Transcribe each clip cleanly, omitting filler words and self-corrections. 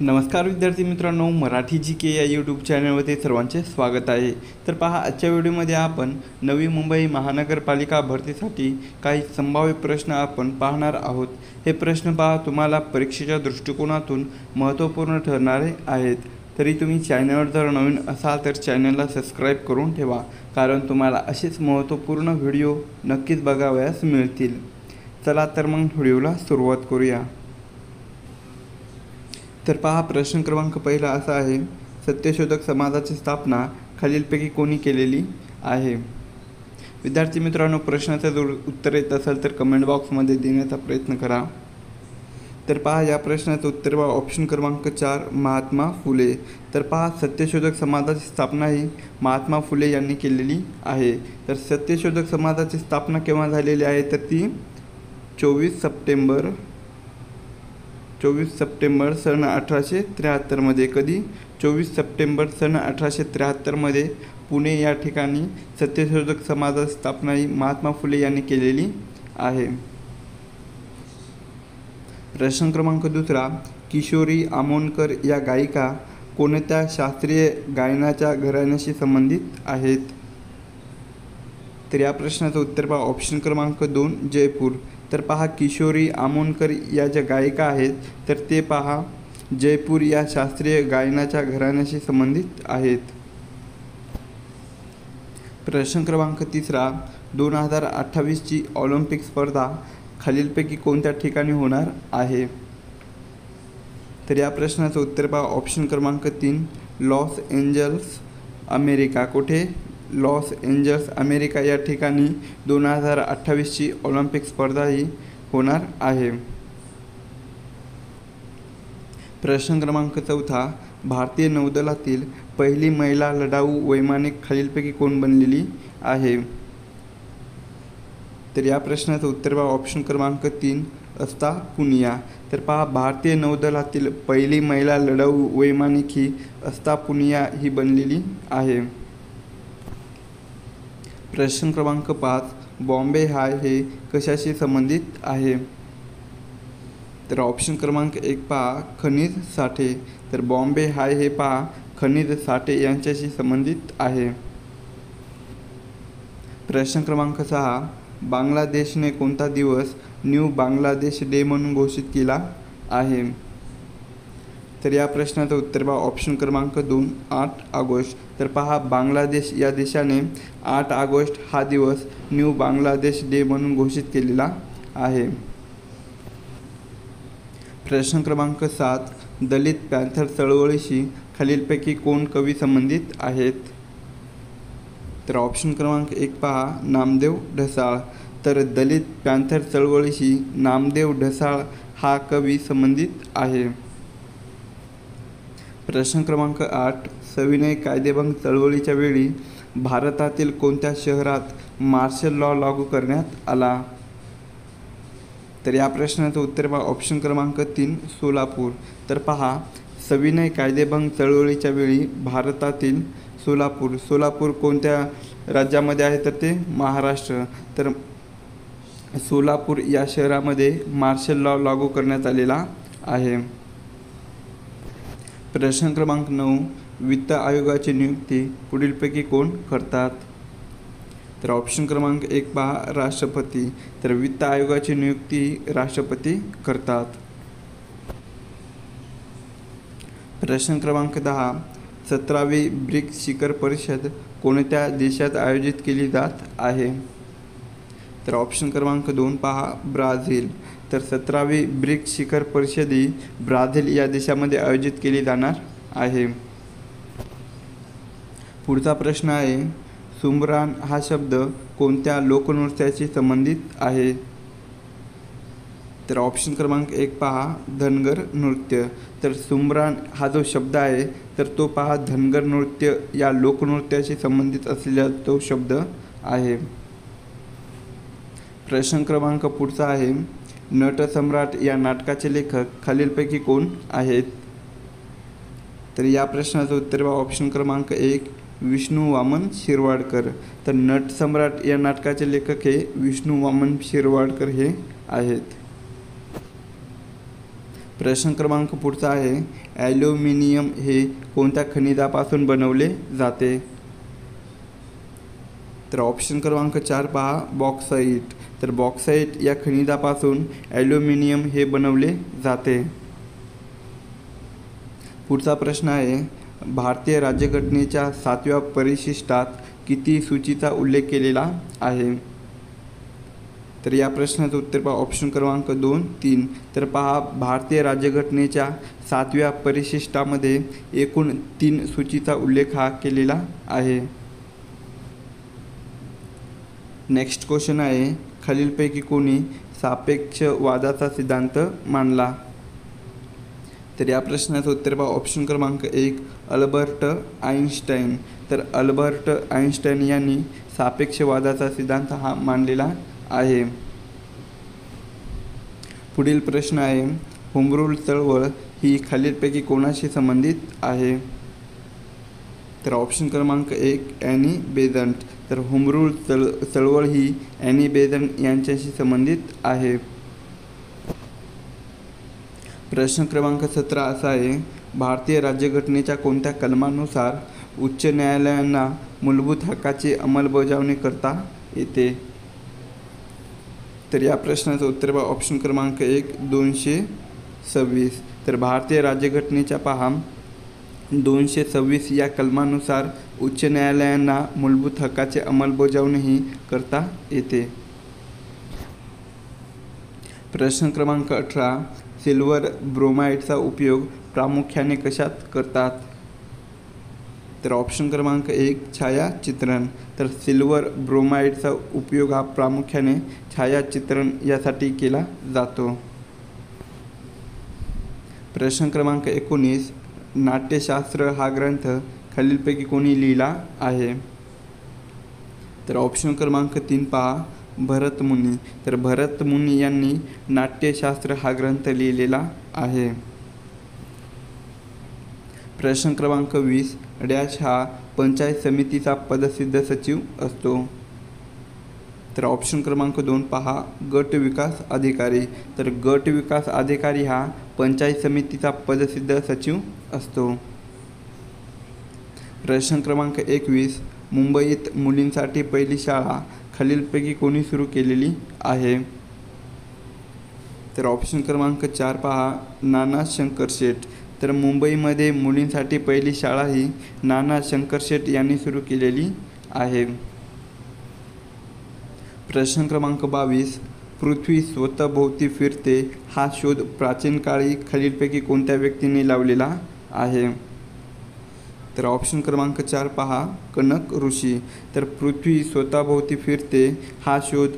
नमस्कार विद्यार्थी मित्रांनो, मराठी जी के या यूट्यूब चॅनलमध्ये सर्वांचे स्वागत आहे। तर पहा, आजच्या व्हिडिओमध्ये आपण नवी मुंबई महानगरपालिका भरतीसाठी काही संभाव्य प्रश्न आपण पाहणार आहोत। हे प्रश्न पहा, तुम्हाला परीक्षेच्या दृष्टिकोनातून महत्त्वपूर्ण ठरणारे आहेत। तरी तुम्ही चॅनलवर जर नवीन असाल तर चॅनलला सबस्क्राईब करून ठेवा, कारण तुम्हाला असेच महत्त्वपूर्ण व्हिडिओ नक्कीच बघावयास मिळतील। चला तर मग व्हिडिओला सुरुवात करूया। तर पहा, प्रश्न क्रमांक पहिला असा आहे, सत्यशोधक समाजाची स्थापना खालीलपैकी कोणी केलेली आहे? विद्यार्थी मित्रांनो, प्रश्नाचं जर उत्तर येत असेल तर कमेंट बॉक्समध्ये देण्याचा प्रयत्न करा। तर पहा, या प्रश्नाचं उत्तर बघा, ऑप्शन क्रमांक 4 महात्मा फुले। तर पहा, सत्यशोधक समाजाची स्थापना ही महात्मा फुले यांनी केलेली आहे। तर सत्यशोधक समाजाची स्थापना केव्हा झालेली आहे? तर ती 24 सप्टेंबर सन 1873 मध्ये। कधी? 24 सप्टेंबर सन 1873 मध्ये पुणे या ठिकाणी सत्यशोधक समाजाची स्थापना ही महात्मा फुले यांनी केलेली आहे। प्रश्न क्रमांक दुसरा, किशोरी आमोणकर या गायिका कोणत्या शास्त्रीय गायनाच्या घराण्याशी संबंधित आहेत? तर या प्रश्नाचं उत्तर पहा, ऑप्शन क्रमांक 2 जयपूर। तर पहा, किशोरी आमोणकर या ज्या गायिका आहेत तर ते पहा जयपूर या शास्त्रीय गायनाच्या घराण्याशी संबंधित आहेत। प्रश्न क्रमांक तिसरा, 2028ची ऑलिम्पिक स्पर्धा खालीलपैकी कोणत्या ठिकाणी होणार आहे? तर या प्रश्नाचं उत्तर पहा, ऑप्शन क्रमांक 3 लॉस एंजल्स अमेरिका। कुठे? लॉस एंजल्स अमेरिका या ठिकाणी 2028ची ऑलिम्पिक स्पर्धा ही होणार आहे। प्रश्न क्रमांक चौथा, भारतीय नौदलातील पहिली महिला लढाऊ वैमानिक खालीलपैकी कोण बनलेली आहे? तर या प्रश्नाचं उत्तर पहा, ऑप्शन क्रमांक 3 अस्ता पुनिया। तर पहा, भारतीय नौदलातील पहिली महिला लढाऊ वैमानिक ही अस्ता पुनिया ही बनलेली आहे। प्रश्न क्रमांक 5, बॉम्बे हाय हे कशाशी संबंधित आहे? तर ऑप्शन क्रमांक 1 पहा खनिज साठे। तर बॉम्बे हाय हे पहा खनिज साठे यांच्याशी संबंधित आहे। प्रश्न क्रमांक 6, बांगलादेशने कोणता दिवस न्यू बांगलादेश डे म्हणून घोषित केला आहे? तर या प्रश्नाचं उत्तर पहा, ऑप्शन क्रमांक 2 8 ऑगस्ट। तर पहा, बांगलादेश या देशाने 8 ऑगस्ट हा दिवस न्यू बांगलादेश डे म्हणून घोषित केलेला आहे। प्रश्न क्रमांक 7, दलित पॅन्थर चळवळीशी खालीलपैकी कोण कवी संबंधित आहेत? तर ऑप्शन क्रमांक 1 पहा नामदेव ढसाळ। तर दलित पॅन्थर चळवळीशी नामदेव ढसाळ हा कवी संबंधित आहे। प्रश्न क्रमांक 8, सविनय कायदेभंग चळवळीच्या वेळी भारतातील कोणत्या शहरात मार्शल लॉ लागू करण्यात आला? तर या प्रश्नाचं उत्तर पहा, ऑप्शन क्रमांक 3 सोलापूर। तर पहा, सविनय कायदेभंग चळवळीच्या वेळी भारतातील सोलापूर कोणत्या राज्यामध्ये आहे? तर ते महाराष्ट्र। तर सोलापूर या शहरामध्ये मार्शल लॉ लागू करण्यात आलेला आहे। प्रश्न क्रमांक 9, वित्त आयोगाची नियुक्ती पुढीलपैकी कोण करतात? तर ऑप्शन क्रमांक 1 पहा राष्ट्रपती। तर वित्त आयोगाची नियुक्ती राष्ट्रपती करतात। प्रश्न क्रमांक 10, 17वी ब्रिक्स शिखर परिषद कोणत्या देशात आयोजित केली जात आहे? तर ऑप्शन क्रमांक 2 पहा ब्राझील। तर 17वी ब्रिक्स शिखर परिषद ही ब्राझील या देशामध्ये आयोजित केली जाणार आहे। पुढचा प्रश्न आहे, सुमरान हा शब्द कोणत्या लोकनृत्याशी संबंधित आहे? तर ऑप्शन क्रमांक 1 पहा धनगर नृत्य। तर सुमरान हा जो शब्द आहे तर तो पहा धनगर नृत्य या लोकनृत्याशी संबंधित असलेला तो शब्द आहे। प्रश्न क्रमांक पुढचा आहे, नटसम्राट या नाटकाचे लेखक खालीलपैकी कोण आहेत? तर या प्रश्नाचं उत्तर पहा, ऑप्शन क्रमांक 1 विष्णू वामन शिरवाडकर। तर नटसम्राट या नाटकाचे लेखक हे विष्णू वामन शिरवाडकर हे आहेत। प्रश्न क्रमांक पुढचा आहे, ॲल्युमिनियम हे कोणत्या खनिजापासून बनवले जाते? तर ऑप्शन क्रमांक 4 पहा, बॉक्साईट. तर बॉक्साईट या खनिजापासून ॲल्युमिनियम हे बनवले जाते. पुढचा प्रश्न आहे, भारतीय राज्यघटनेच्या 7व्या परिशिष्टात किती सूचीचा उल्लेख केलेला आहे? तर या प्रश्नाचं उत्तर पहा, ऑप्शन क्रमांक 2, 3. तर पहा, भारतीय राज्यघटनेच्या 7व्या परिशिष्टामध्ये एकूण 3 सूचीचा उल्लेख हा केलेला आहे. नेक्स्ट क्वेश्चन आहे, खालीलपैकी कोणी सापेक्षवादाचा सिद्धांत मांडला? तर या प्रश्नाचं उत्तर पहा, ऑप्शन क्रमांक 1, अल्बर्ट आइन्स्टाईन. तर अल्बर्ट आइन्स्टाईन यांनी सापेक्षवादाचा सिद्धांत हा मांडलेला आहे. पुढील प्रश्न आहे, होम रूल चळवळ ही खालीलपैकी कोणाशी संबंधित आहे? तर ऑप्शन क्रमांक 1, ॲनी बेझंट. तर होम रूल चळवळ ही ॲनी बेझंट यांच्याशी संबंधित आहे. प्रश्न क्रमांक 17 असा आहे, भारतीय राज्यघटनेच्या कोणत्या कलमानुसार उच्च न्यायालयांना मूलभूत हक्काची अंमलबजावणी करता येते? तर या प्रश्नाचं उत्तर पहा, ऑप्शन क्रमांक 1, 226. तर भारतीय राज्यघटनेच्या पहा 226 या कलमानुसार उच्च न्यायालयांना मूलभूत हक्काची अंमलबजावणी करता येते. प्रश्न क्रमांक 18, सिल्वर ब्रोमाइडचा उपयोग प्रामुख्याने कशात करतात? तर ऑप्शन क्रमांक 1, छायाचित्रण. तर सिल्वर ब्रोमाइडचा उपयोग हा प्रामुख्याने छायाचित्रण यासाठी केला जातो. प्रश्न क्रमांक 19, नाट्यशास्त्र हा ग्रंथ खालीलपैकी कोणी लिहिला आहे? तर ऑप्शन क्रमांक 3 पहा, भरतमुनी. तर भरतमुनी यांनी नाट्यशास्त्र हा ग्रंथ लिहिलेला आहे. प्रश्न क्रमांक 20, डॅश हा पंचायत समितीचा पदसिद्ध सचिव असतो? तर ऑप्शन क्रमांक 2 पहा, गट विकास अधिकारी. तर गट विकास अधिकारी हा पंचायत समितीचा पदसिद्ध सचिव असतो. प्रश्न क्रमांक 21, मुंबईत मुलींसाठी पहिली शाळा खालीलपैकी कोणी सुरू केलेली आहे? तर ऑप्शन क्रमांक 4 पहा, नाना शंकरशेठ. तर मुंबईमध्ये मुलींसाठी पहिली शाळा ही नाना शंकरशेठ यांनी सुरू केलेली आहे. प्रश्न क्रमांक 22, पृथ्वी स्वतःभोवती फिरते हा शोध प्राचीन काळी खालीलपैकी कोणत्या व्यक्तीने लावलेला आहे? तर ऑप्शन क्रमांक 4 पहा, कनक ऋषी. तर पृथ्वी स्वतःभोवती फिरते हा शोध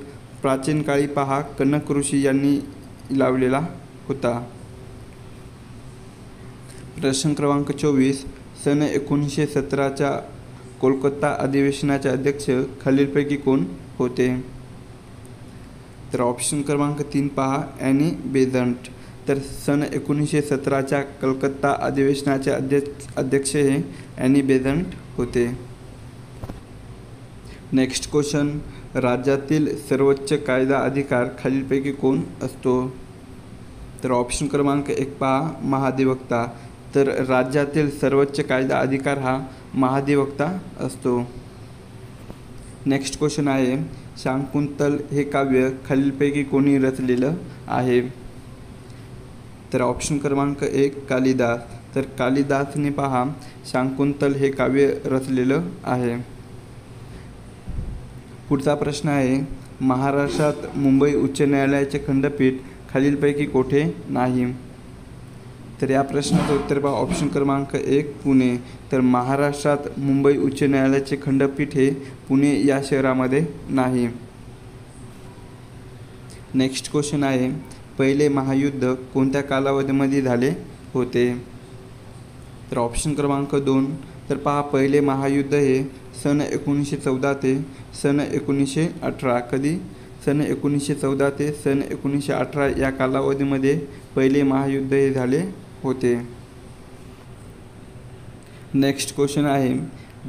प्राचीन काळी पहा कनक ऋषी यांनी लावलेला होता. प्रश्न क्रमांक 24, सन 1917च्या कोलकाता अधिवेशनाचे अध्यक्ष खालीलपैकी कोण होते? तर ऑप्शन क्रमांक 3 पहा, ॲनी बेझंट. तर सन 1917च्या कलकत्ता अधिवेशनाचे अध्यक्ष हे ॲनी बेझंट होते. नेक्स्ट क्वेश्चन, राज्यातील सर्वोच्च कायदा अधिकार खालीलपैकी कोण असतो? तर ऑप्शन क्रमांक 1 पहा, महाधिवक्ता. तर राज्यातील सर्वोच्च कायदा अधिकार हा महाधिवक्ता असतो. नेक्स्ट क्वेश्चन आहे, शाकुंतल हे काव्य खालीलपैकी कोणी रचलेलं आहे? तर ऑप्शन क्रमांक 1, कालिदास. तर कालिदासने पहा शाकुंतल हे काव्य रचलेलं आहे. पुढचा प्रश्न आहे, महाराष्ट्रात मुंबई उच्च न्यायालयाचे खंडपीठ खालीलपैकी कोठे नाही? तर या प्रश्नाचं उत्तर पहा, ऑप्शन क्रमांक 1, पुणे. तर महाराष्ट्रात मुंबई उच्च न्यायालयाचे खंडपीठ हे पुणे या शहरामध्ये नाही. नेक्स्ट क्वेश्चन आहे, पहिले महायुद्ध कोणत्या कालावधीमध्ये झाले होते? तर ऑप्शन क्रमांक 2. तर पहा, पहिले महायुद्ध हे सन 1914 ते सन 1918. कधी? सन 1914 ते सन 1918 या कालावधीमध्ये पहिले महायुद्ध हे झाले होते. नेक्स्ट क्वेश्चन आहे,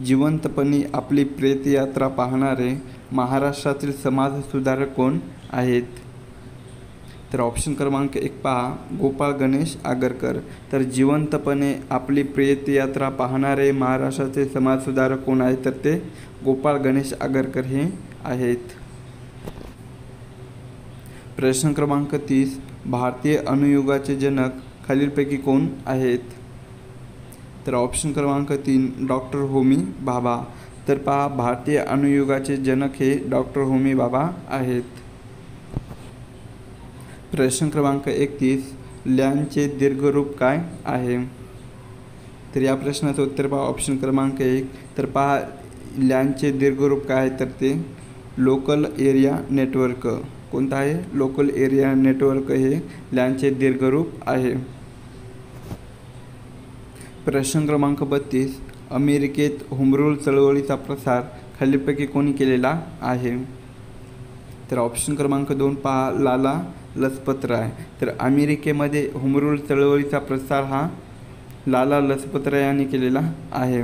जिवंतपणी आपली प्रेतयात्रा पाहणारे महाराष्ट्रातील समाजसुधारक कोण आहेत? तर ऑप्शन क्रमांक 1 पहा, गोपाळ गणेश आगरकर. तर जिवंतपणे आपली प्रेतयात्रा पाहणारे महाराष्ट्राचे समाजसुधारक कोण आहेत? तर ते गोपाळ गणेश आगरकर हे आहेत. प्रश्न क्रमांक 30, भारतीय अणुयुगाचे जनक खालीलपैकी कोण आहेत? तर ऑप्शन क्रमांक 3 डॉक्टर होमी भाभा. तर पहा, भारतीय अणुयुगाचे जनक हे डॉक्टर होमी भाभा आहेत. प्रश्न क्रमांक 31, लॅनचे दीर्घरूप काय आहे? तर या प्रश्नाचं उत्तर पहा ऑप्शन क्रमांक 1. तर पहा, लॅनचे दीर्घरूप काय आहे? तर ते लोकल एरिया नेटवर्क. कोणतं आहे? लोकल एरिया नेटवर्क हे लॅनचे दीर्घरूप आहे. प्रश्न क्रमांक 32, अमेरिकेत होम रूल चळवळीचा प्रसार खालीलपैकी कोणी केलेला आहे? तर ऑप्शन क्रमांक 2 पहा, लाला लजपत राय. तर अमेरिकेमध्ये होम रूल चळवळीचा प्रसार हा लाला लजपत राय यांनी केलेला आहे.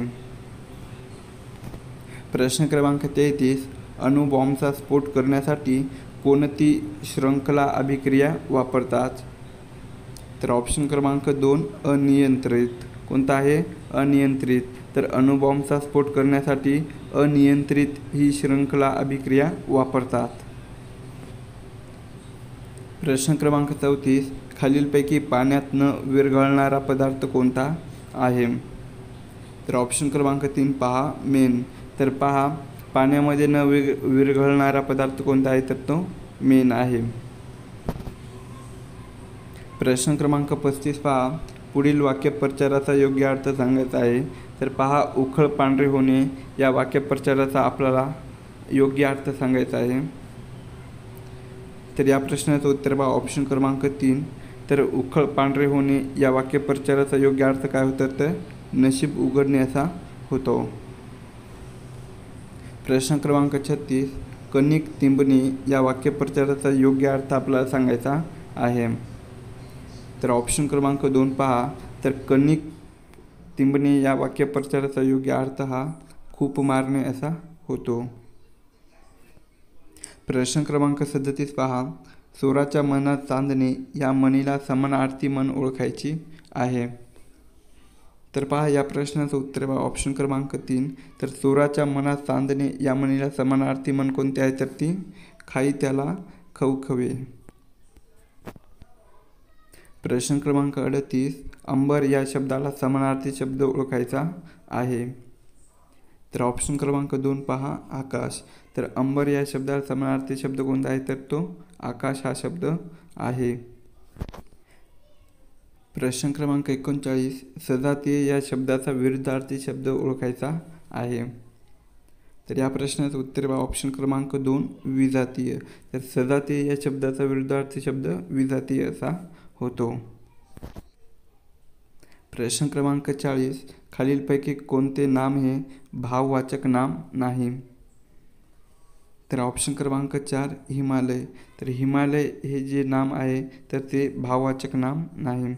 प्रश्न क्रमांक 33, अणुबॉम्बचा स्फोट करण्यासाठी कोणती शृंखला अभिक्रिया वापरतात? तर ऑप्शन क्रमांक 2 अनियंत्रित. कोणता आहे? अनियंत्रित. तर अणुबॉम्बचा स्फोट करण्यासाठी अनियंत्रित ही शृंखला अभिक्रिया वापरतात. प्रश्न क्रमांक 34, खालीलपैकी पाण्यात न विरघळणारा पदार्थ कोणता आहे? तर ऑप्शन क्रमांक 3 पहा, मेण. तर पहा, पाण्यामध्ये न विरघळणारा पदार्थ कोणता आहे? तर तो मेण आहे. प्रश्न क्रमांक 35 पहा, पुढील वाक्यप्रचाराचा योग्य अर्थ सांगायचा आहे. तर पहा, उखळ पांढरे होणे या वाक्यप्रचाराचा आपल्याला योग्य अर्थ सांगायचा आहे. तर या प्रश्नाचं उत्तर पहा ऑप्शन क्रमांक 3. तर उखळ पांढरे होणे या वाक्यप्रचाराचा योग्य अर्थ काय होतं? तर नशीब उघडणे असा होतो. प्रश्न क्रमांक 36, कणिक तिंबणे या वाक्यप्रचाराचा योग्य अर्थ आपल्याला सांगायचा आहे. तर ऑप्शन क्रमांक 2 पहा, तर कणिक तिंबणे या वाक्यप्रचाराचा योग्य अर्थ हा खूप मारणे असा होतो. प्रश्न क्रमांक 37 पहा, चोराच्या मनात चांदणे या म्हणीला समानार्थी म्हण ओळखायची आहे. तर पहा, या प्रश्नाचं उत्तर पहा ऑप्शन क्रमांक 3. तर चोराच्या मनात चांदणे या म्हणीला समानार्थी म्हण कोणती आहे? तर ती खाई त्याला खवखवे. प्रश्न क्रमांक 38, अंबर या शब्दाला समानार्थी शब्द ओळखायचा आहे. तर ऑप्शन क्रमांक 2 पहा, आकाश. तर अंबर या शब्दाला समानार्थी शब्द कोणता आहे? तर तो आकाश हा शब्द आहे. प्रश्न क्रमांक 39, सजातीय या शब्दाचा विरुद्धार्थी शब्द ओळखायचा आहे. तर या प्रश्नाचं उत्तर पहा ऑप्शन क्रमांक 2 विजातीय. तर सजातीय या शब्दाचा विरुद्धार्थी शब्द विजातीय असा होतो. प्रश्न क्रमांक 40, खालीलपैकी कोणते नाम हे भाववाचक नाम नाही? तर ऑप्शन क्रमांक 4 हिमालय. तर हिमालय हे जे नाम आहे तर ते भाववाचक नाम नाही.